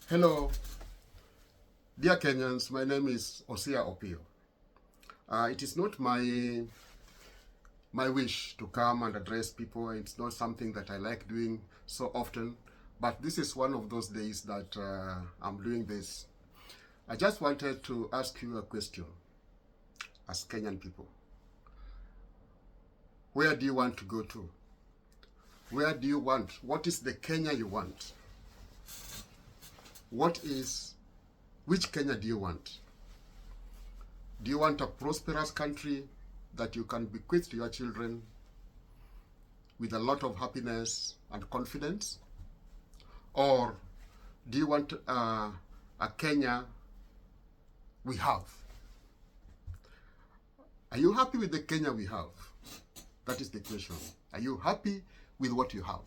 Hello, dear Kenyans. My name is Osia Opiyo. It is not my wish to come and address people. It's not something that I like doing so often, but this is one of those days that I'm doing this. I just wanted to ask you a question as Kenyan people. Where do you want to go to? Where do you want? What is the Kenya you want? Which Kenya do you want? Do you want a prosperous country that you can bequeath to your children with a lot of happiness and confidence? Or do you want a Kenya we have? Are you happy with the Kenya we have? That is the question. Are you happy with what you have?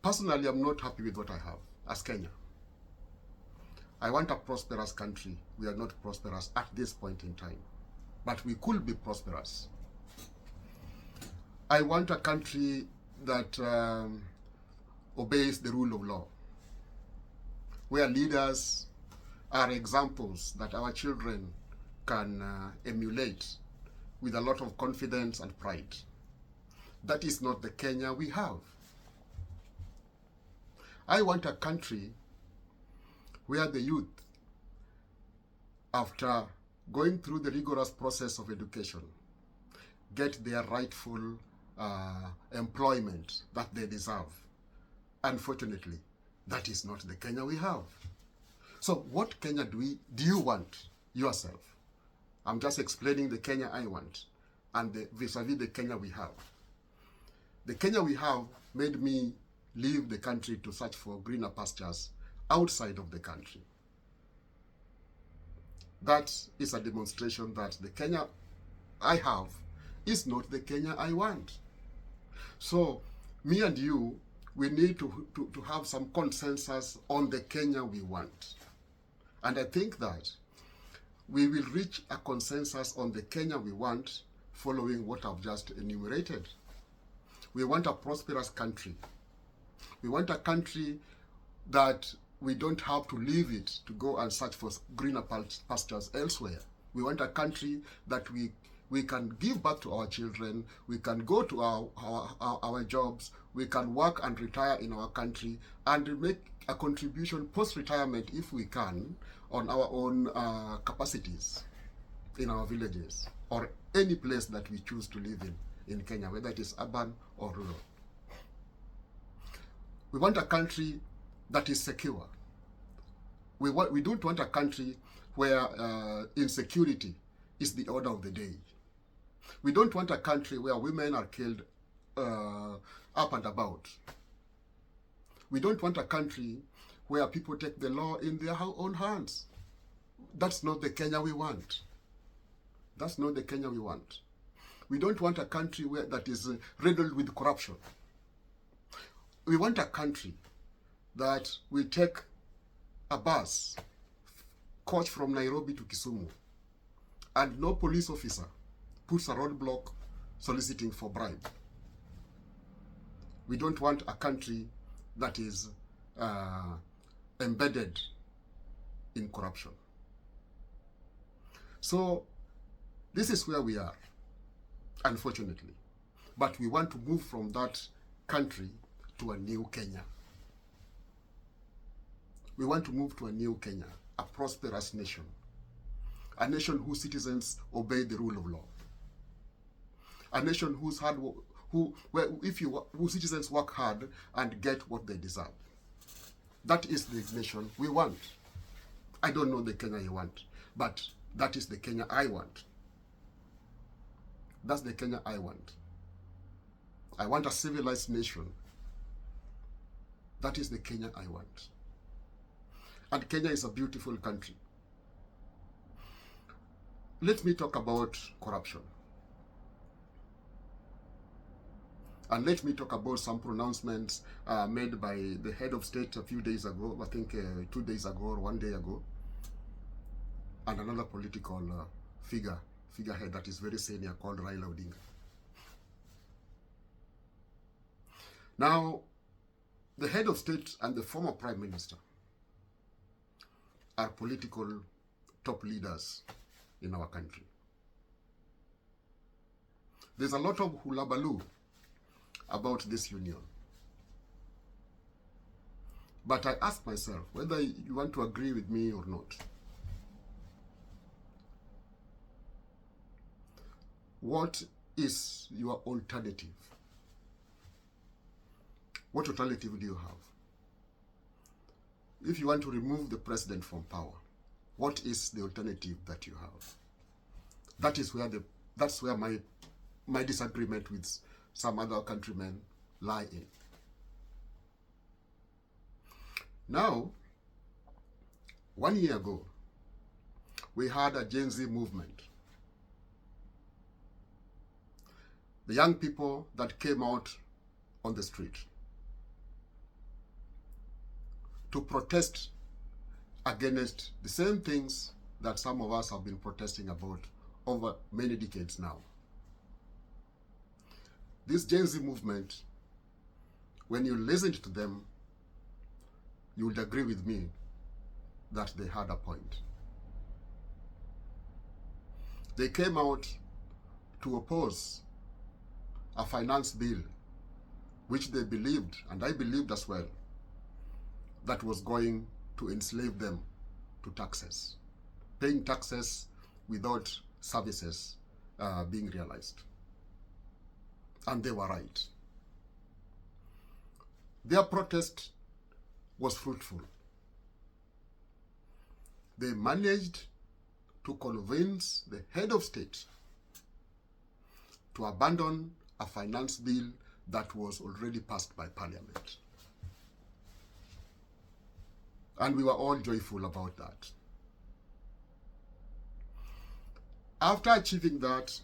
Personally, I'm not happy with what I have as Kenya. I want a prosperous country. We are not prosperous at this point in time, but we could be prosperous. I want a country that obeys the rule of law, where leaders are examples that our children can emulate with a lot of confidence and pride. That is not the Kenya we have. I want a country where the youth, after going through the rigorous process of education, get their rightful employment that they deserve. Unfortunately, that is not the Kenya we have. So what Kenya do you want yourself? I'm just explaining the Kenya I want and vis-a-vis the Kenya we have. The Kenya we have made me leave the country to search for greener pastures outside of the country. That is a demonstration that the Kenya I have is not the Kenya I want. So me and you, we need to have some consensus on the Kenya we want. And I think that we will reach a consensus on the Kenya we want following what I've just enumerated. We want a prosperous country. We want a country that we don't have to leave it to go and search for greener pastures elsewhere. We want a country that we can give back to our children, we can go to our jobs, we can work and retire in our country and make a contribution post-retirement if we can on our own capacities in our villages or any place that we choose to live in Kenya, whether it is urban or rural. We want a country that is secure. We don't want a country where insecurity is the order of the day. We don't want a country where women are killed up and about. We don't want a country where people take the law in their own hands. That's not the Kenya we want. That's not the Kenya we want. We don't want a country that is riddled with corruption. We want a country that will take a bus, coach from Nairobi to Kisumu, and no police officer puts a roadblock soliciting for bribe. We don't want a country that is embedded in corruption. So this is where we are, unfortunately. But we want to move from that country to a new Kenya. We want to move to a new Kenya, a prosperous nation, a nation whose citizens obey the rule of law, a nation whose citizens work hard and get what they deserve. That is the nation we want. I don't know the Kenya you want, but that is the Kenya I want. That's the Kenya I want. I want a civilized nation. That is the Kenya I want. And Kenya is a beautiful country. Let me talk about corruption. And let me talk about some pronouncements made by the head of state a few days ago, I think 2 days ago or 1 day ago, and another political figurehead that is very senior called Raila Odinga. Now, the head of state and the former prime minister are political top leaders in our country. There's a lot of hullabaloo about this union. But I ask myself whether you want to agree with me or not. What is your alternative? What alternative do you have? If you want to remove the president from power, what is the alternative that you have? That's where my disagreement with some other countrymen lie in. Now, 1 year ago, we had a Gen Z movement. The young people that came out on the street to protest against the same things that some of us have been protesting about over many decades now. This Gen Z movement, when you listened to them, you would agree with me that they had a point. They came out to oppose a finance bill which they believed, and I believed as well, that was going to enslave them to taxes, paying taxes without services being realized. And they were right. Their protest was fruitful. They managed to convince the head of state to abandon a finance bill that was already passed by Parliament. And we were all joyful about that. After achieving that,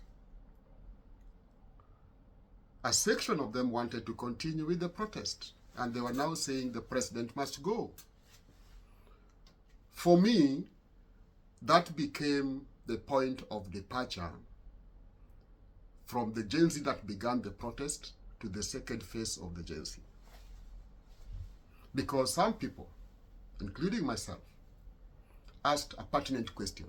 a section of them wanted to continue with the protest, and they were now saying the president must go. For me, that became the point of departure from the Gen Z that began the protest to the second phase of the Gen Z. Because some people, including myself, asked a pertinent question.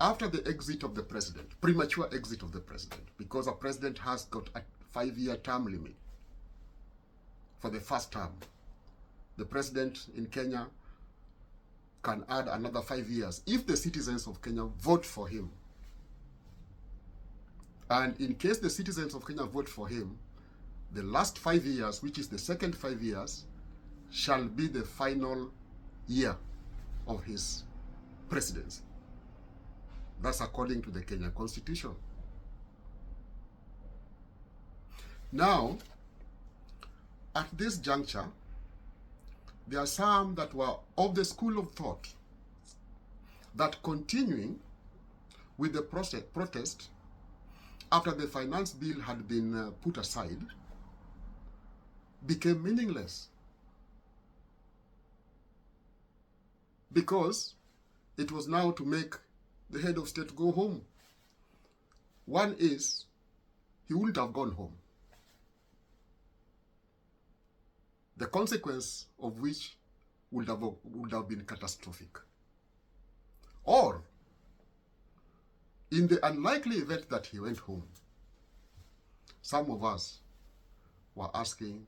After the exit of the president, premature exit of the president, because a president has got a 5-year term limit for the first term, the president in Kenya can add another 5 years if the citizens of Kenya vote for him. And in case the citizens of Kenya vote for him, the last 5 years, which is the second 5 years, shall be the final year of his presidency. That's according to the Kenyan Constitution. Now, at this juncture, there are some that were of the school of thought that continuing with the protest after the finance bill had been put aside became meaningless, because it was now to make the head of state go home. One is, he wouldn't have gone home, the consequence of which would have been catastrophic. Or, in the unlikely event that he went home, some of us were asking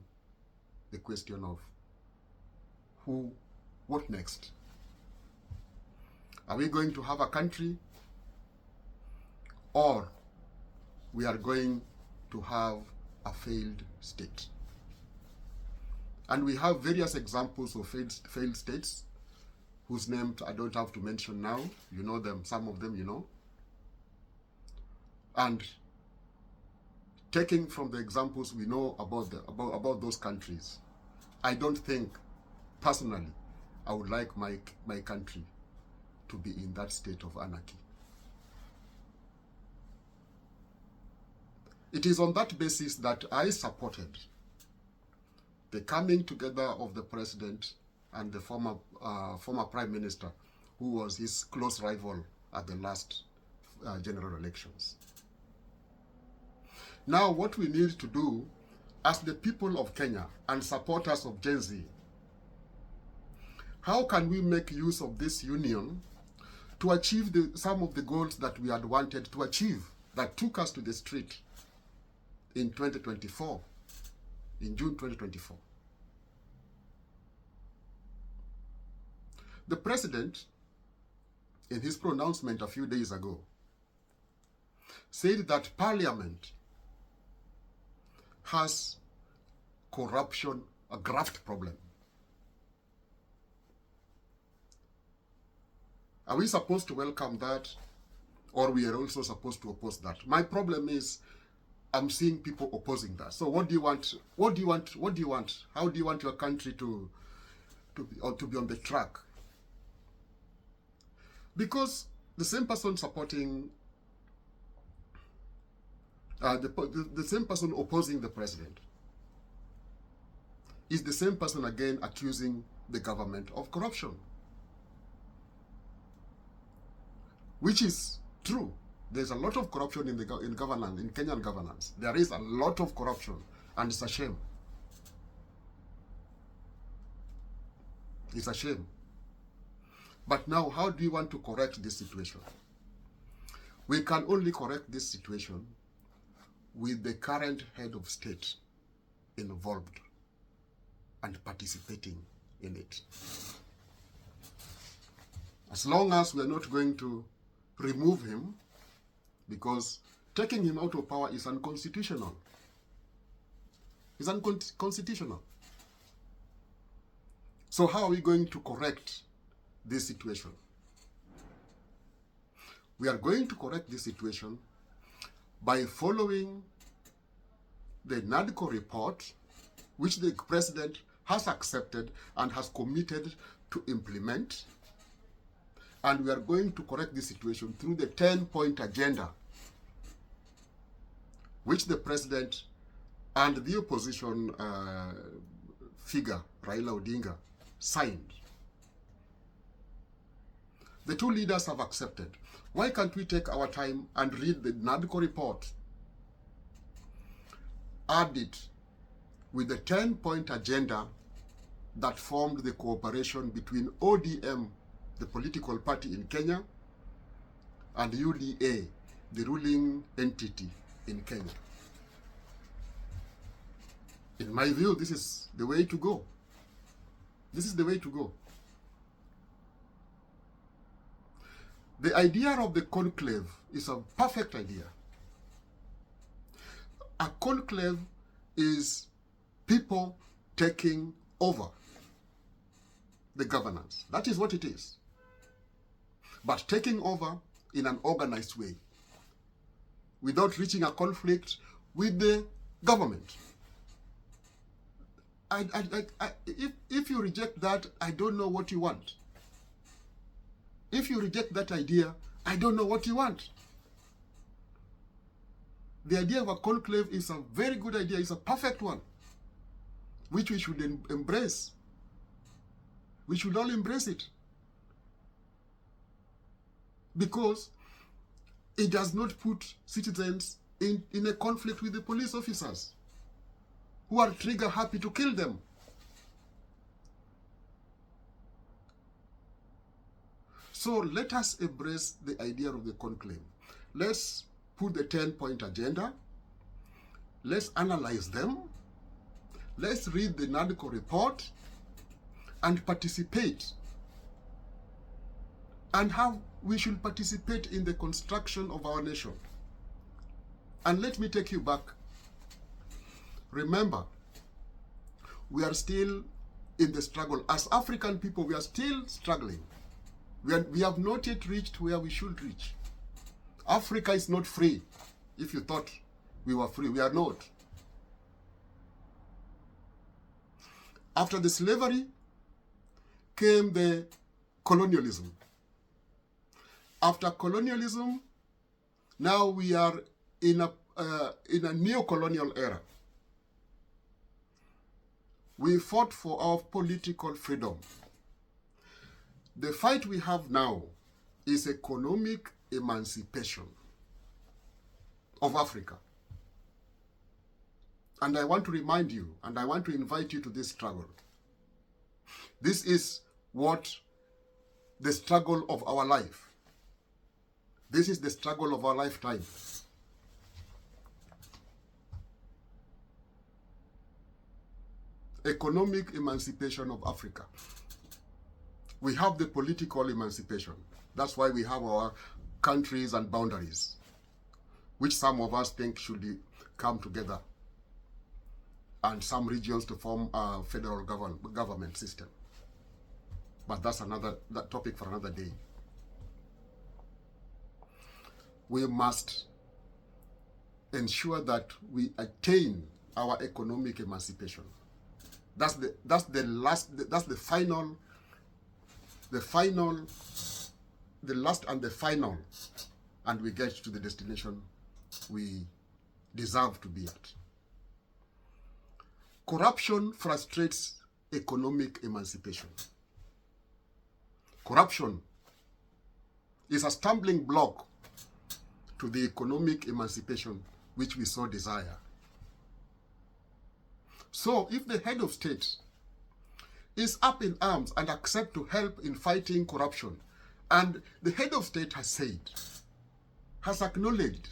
the question of what next? Are we going to have a country, or we are going to have a failed state? And we have various examples of failed states whose names I don't have to mention now. You know them, some of them you know. And taking from the examples we know about those countries, I don't think, personally, I would like my country to be in that state of anarchy. It is on that basis that I supported the coming together of the president and the former prime minister, who was his close rival at the last general elections. Now, what we need to do as the people of Kenya and supporters of Gen Z, How can we make use of this union to achieve some of the goals that we had wanted to achieve that took us to the street in 2024, in June 2024? The president, in his pronouncement a few days ago, said that Parliament has corruption, a graft problem. Are we supposed to welcome that, or we are also supposed to oppose that? My problem is I'm seeing people opposing that. So what do you want? What do you want? What do you want? How do you want your country to be on the track? Because the same person supporting, the same person opposing the president is the same person again accusing the government of corruption. Which is true. There's a lot of corruption in governance, in Kenyan governance. There is a lot of corruption, and it's a shame. It's a shame. But now, how do you want to correct this situation? We can only correct this situation with the current head of state involved and participating in it. As long as we are not going to remove him, because taking him out of power is unconstitutional. It's unconstitutional. So how are we going to correct this situation? We are going to correct this situation by following the NADCO report, which the president has accepted and has committed to implement. And we are going to correct this situation through the 10-point agenda, which the president and the opposition figure, Raila Odinga, signed. The two leaders have accepted. Why can't we take our time and read the NADCO report, add it with the 10-point agenda that formed the cooperation between ODM, the political party in Kenya, and UDA, the ruling entity in Kenya? In my view, this is the way to go. This is the way to go. The idea of the conclave is a perfect idea. A conclave is people taking over the governance. That is what it is. But taking over in an organized way, without reaching a conflict with the government. If you reject that, I don't know what you want. If you reject that idea, I don't know what you want. The idea of a conclave is a very good idea. It's a perfect one, which we should embrace. We should all embrace it. Because it does not put citizens in a conflict with the police officers who are trigger happy to kill them. So let us embrace the idea of the conclave. Let's put the 10-point agenda. Let's analyze them. Let's read the NADCO report and participate. And how we should participate in the construction of our nation. And let me take you back. Remember, we are still in the struggle. As African people, we are still struggling. We have not yet reached where we should reach. Africa is not free. If you thought we were free, we are not. After the slavery came the colonialism. After colonialism, now we are in a neo-colonial era. We fought for our political freedom. The fight we have now is economic emancipation of Africa. And I want to remind you, and I want to invite you to this struggle. This is what the struggle of our life. This is the struggle of our lifetime. Economic emancipation of Africa. We have the political emancipation. That's why we have our countries and boundaries, which some of us think should come together, and some regions to form a federal government system. But that's that topic for another day. We must ensure that we attain our economic emancipation. That's the last and the final, and we get to the destination we deserve to be at. Corruption frustrates economic emancipation. Corruption is a stumbling block to the economic emancipation which we so desire. So if the head of state is up in arms and accept to help in fighting corruption, and the head of state has acknowledged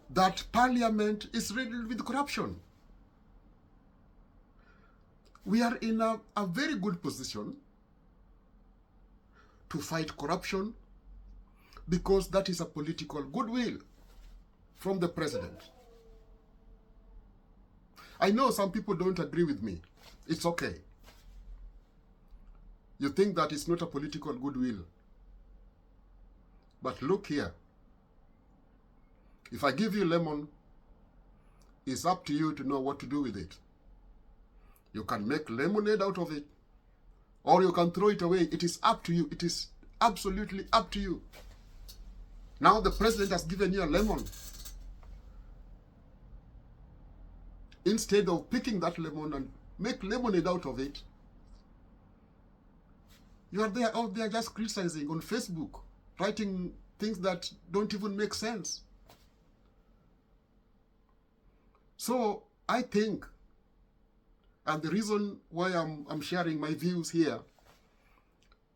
that parliament is riddled with corruption, we are in a very good position to fight corruption, because that is a political goodwill from the president. I know some people don't agree with me. It's okay. You think that it's not a political goodwill. But look here. If I give you lemon, it's up to you to know what to do with it. You can make lemonade out of it, or you can throw it away. It is up to you. It is absolutely up to you. Now the president has given you a lemon. Instead of picking that lemon and make lemonade out of it, you are out there just criticizing on Facebook, writing things that don't even make sense. So I think, and the reason why I'm sharing my views here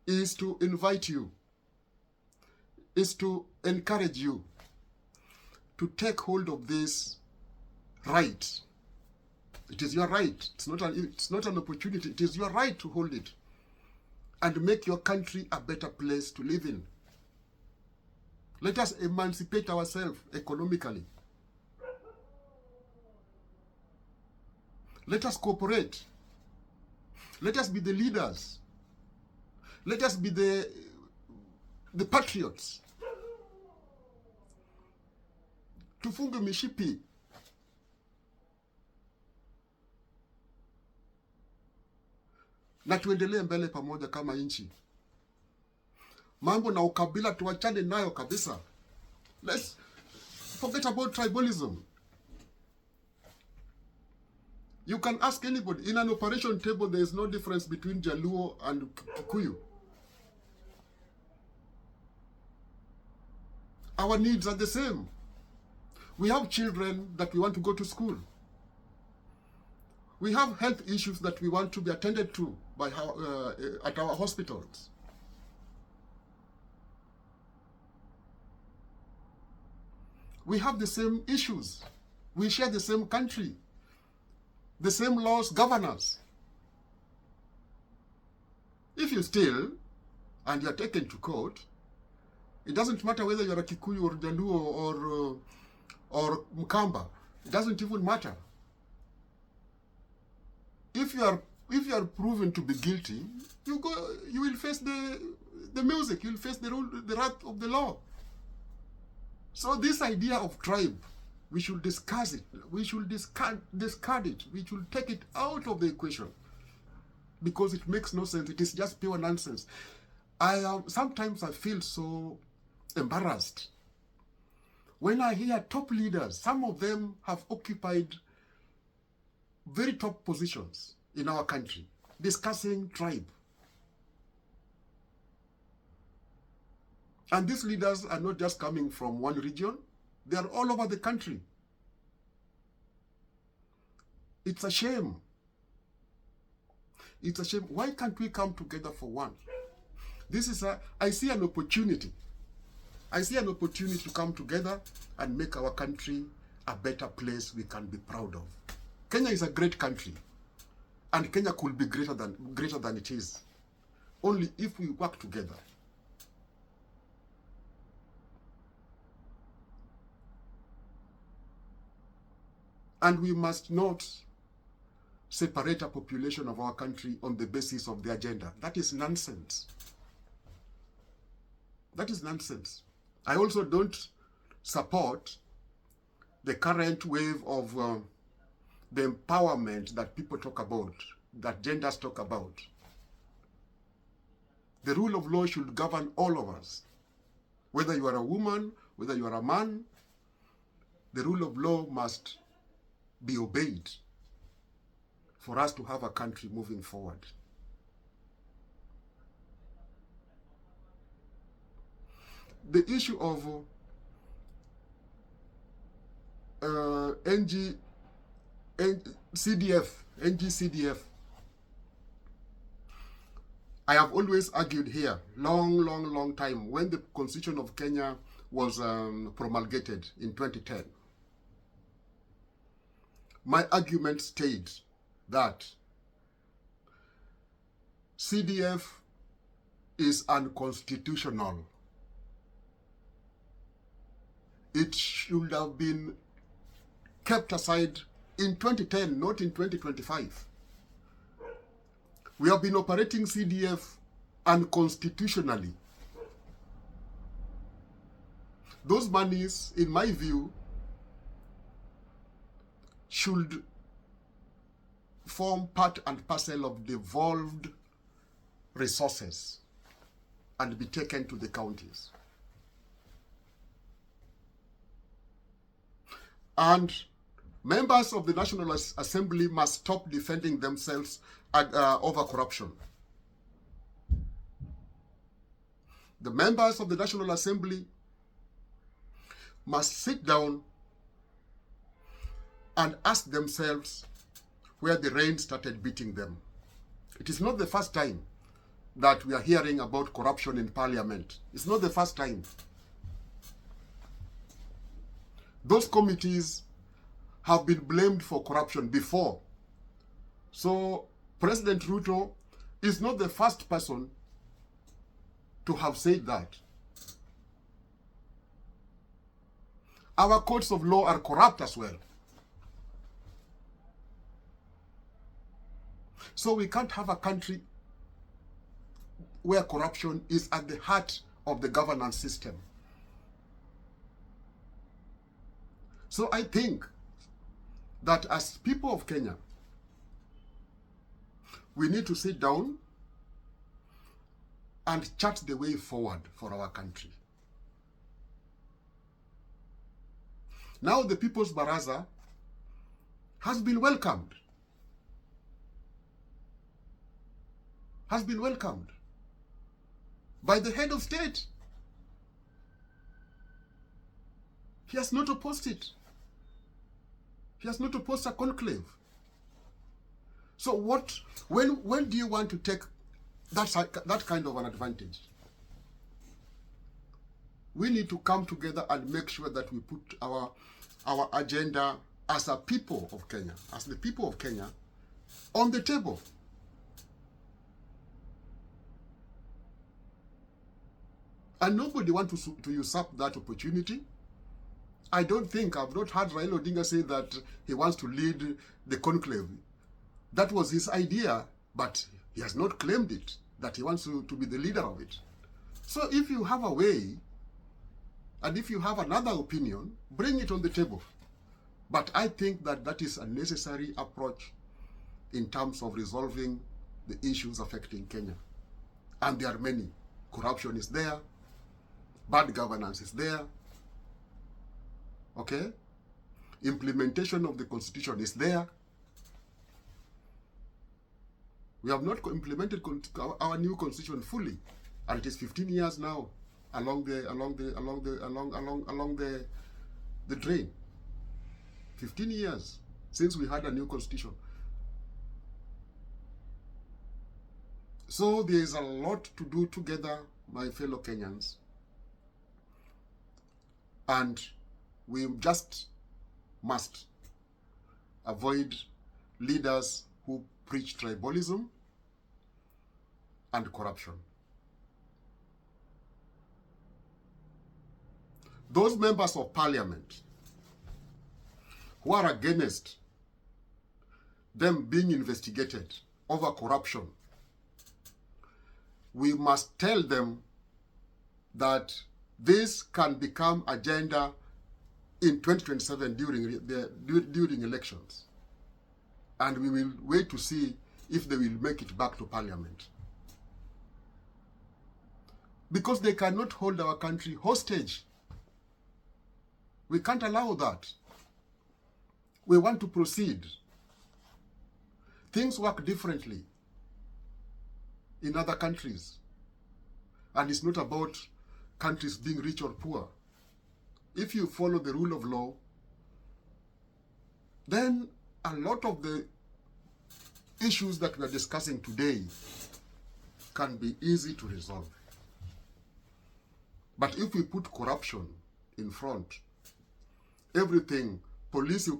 is to invite you, is to encourage you to take hold of this right. It is your right. It's not an opportunity. It is your right to hold it and make your country a better place to live in. Let us emancipate ourselves economically. Let us cooperate. Let us be the leaders. Let us be the patriots. Tufunge mishipi. Na tuendelee mbele pamoja kama nchi. Mambo na ukabila tuachane nayo kabisa. Let's forget about tribalism. You can ask anybody. In an operation table, there is no difference between Jaluo and Kikuyu. Our needs are the same. We have children that we want to go to school. We have health issues that we want to be attended to by at our hospitals. We have the same issues. We share the same country, the same laws govern us. If you steal and you are taken to court, it doesn't matter whether you are a Kikuyu or Jaluo or Mkamba. It doesn't even matter. If you are proven to be guilty, you will face the music. You will face the wrath of the law. So this idea of tribe, we should discuss it. We should discard it. We should take it out of the equation, because it makes no sense. It is just pure nonsense. Sometimes I feel so embarrassed when I hear top leaders. Some of them have occupied very top positions in our country, discussing tribe. And these leaders are not just coming from one region, they are all over the country. It's a shame. It's a shame. Why can't we come together for one? I see an opportunity. I see an opportunity to come together and make our country a better place we can be proud of. Kenya is a great country, and Kenya could be greater than it is, only if we work together. And we must not separate a population of our country on the basis of the agenda. That is nonsense. That is nonsense. I also don't support the current wave of the empowerment that people talk about, that genders talk about. The rule of law should govern all of us. Whether you are a woman, whether you are a man, the rule of law must be obeyed for us to have a country moving forward. The issue of NGCDF, I have always argued here, long time, when the Constitution of Kenya was promulgated in 2010. My argument states that CDF is unconstitutional. It should have been kept aside in 2010, not in 2025. We have been operating CDF unconstitutionally. Those monies, in my view, should form part and parcel of devolved resources and be taken to the counties. And members of the National Assembly must stop defending themselves over corruption. The members of the National Assembly must sit down and ask themselves where the rain started beating them. It is not the first time that we are hearing about corruption in Parliament. It's not the first time. Those committees have been blamed for corruption before. So President Ruto is not the first person to have said that. Our courts of law are corrupt as well. So we can't have a country where corruption is at the heart of the governance system. So I think that as people of Kenya, we need to sit down and chart the way forward for our country. Now the People's Baraza has been welcomed. By the head of state. He has not opposed it. He has not opposed a conclave. So when do you want to take that kind of an advantage? We need to come together and make sure that we put our agenda as a people of Kenya, as the people of Kenya, on the table. And nobody wants to usurp that opportunity. I've not heard Raila Odinga say that he wants to lead the conclave. That was his idea, but he has not claimed it, that he wants to be the leader of it. So if you have a way, and if you have another opinion, bring it on the table. But I think that is a necessary approach in terms of resolving the issues affecting Kenya. And there are many. Corruption is there. Bad governance is there. Okay? Implementation of the Constitution is there. We have not implemented our new Constitution fully, and it is 15 years now along the drain. 15 years since we had a new Constitution. So there is a lot to do together, my fellow Kenyans. And we just must avoid leaders who preach tribalism and corruption. Those members of parliament who are against them being investigated over corruption, we must tell them that this can become agenda in 2027 during elections. And we will wait to see if they will make it back to parliament. Because they cannot hold our country hostage. We can't allow that. We want to proceed. Things work differently in other countries. And it's not about countries being rich or poor. If you follow the rule of law, then a lot of the issues that we are discussing today can be easy to resolve. But if we put corruption in front, everything, polisi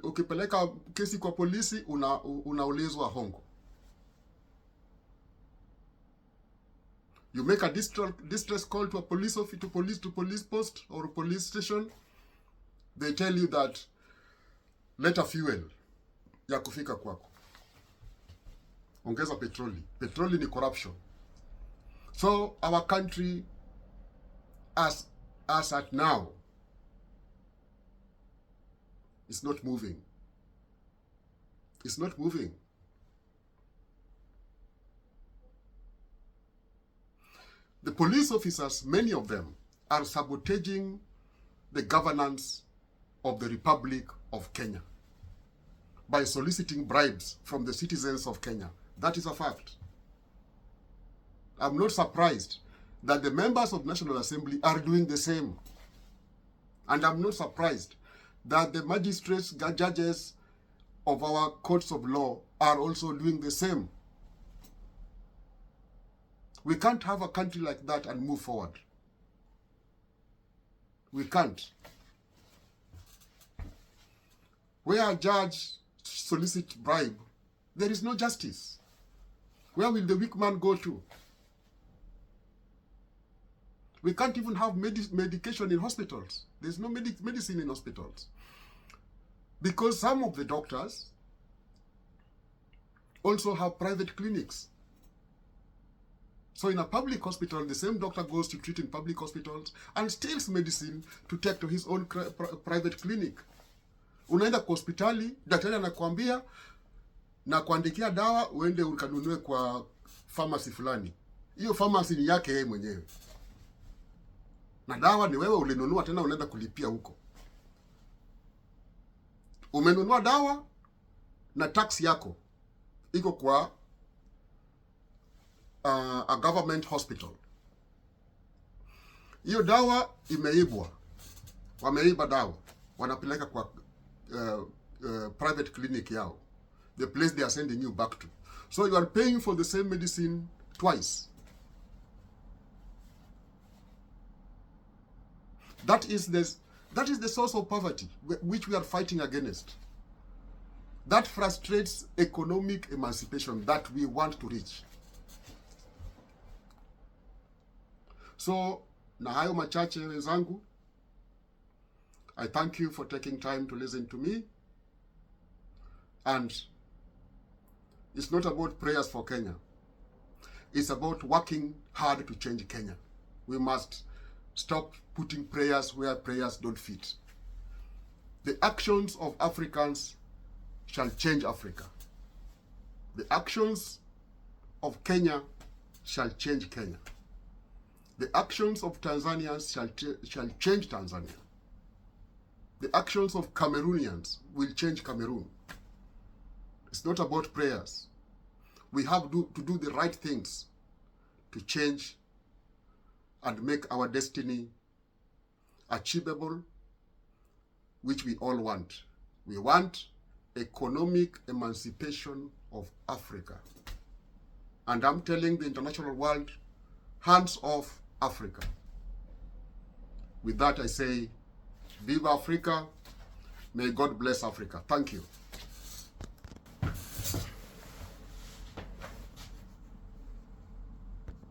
ukipeleka kesi kwa polisi unaulizwa hongo. You make a distress call to a police office, to police post or police station, they tell you that leta fuel ya kufika kwako. Ongeza petroli. Petroli ni corruption. So our country, as at now, is not moving. It's not moving. The police officers, many of them, are sabotaging the governance of the Republic of Kenya by soliciting bribes from the citizens of Kenya. That is a fact. I'm not surprised that the members of National Assembly are doing the same. And I'm not surprised that the magistrates, judges of our courts of law are also doing the same. We can't have a country like that and move forward. We can't. Where a judge solicits bribe, there is no justice. Where will the weak man go to? We can't even have medication in hospitals. There's no medicine in hospitals. Because some of the doctors also have private clinics. So in a public hospital, the same doctor goes to treat in public hospitals and steals medicine to take to his own private clinic. Unaenda kwa hospitali, daktari anakuambia na kuandikia dawa uende ukanunue kwa pharmacy fulani. Hiyo pharmacy ni yake yeye mwenyewe. Na dawa ni wewe ulinunua, tena unaenda kulipia huko. Umenunua dawa na tax yako iko kwa a government hospital. Hiyo dawa imeibwa. Wameiba dawa. Wanapeleka kwa private clinic yao. The place they are sending you back to. So you are paying for the same medicine twice. That is the source of poverty which we are fighting against. That frustrates economic emancipation that we want to reach. So, na hayo machache wenzangu, I thank you for taking time to listen to me. And it's not about prayers for Kenya. It's about working hard to change Kenya. We must stop putting prayers where prayers don't fit. The actions of Africans shall change Africa. The actions of Kenya shall change Kenya. The actions of Tanzanians shall change Tanzania. The actions of Cameroonians will change Cameroon. It's not about prayers. We have to do the right things to change and make our destiny achievable, which we all want. We want economic emancipation of Africa. And I'm telling the international world, hands off Africa. With that I say, Viva Africa. May God bless Africa. Thank you.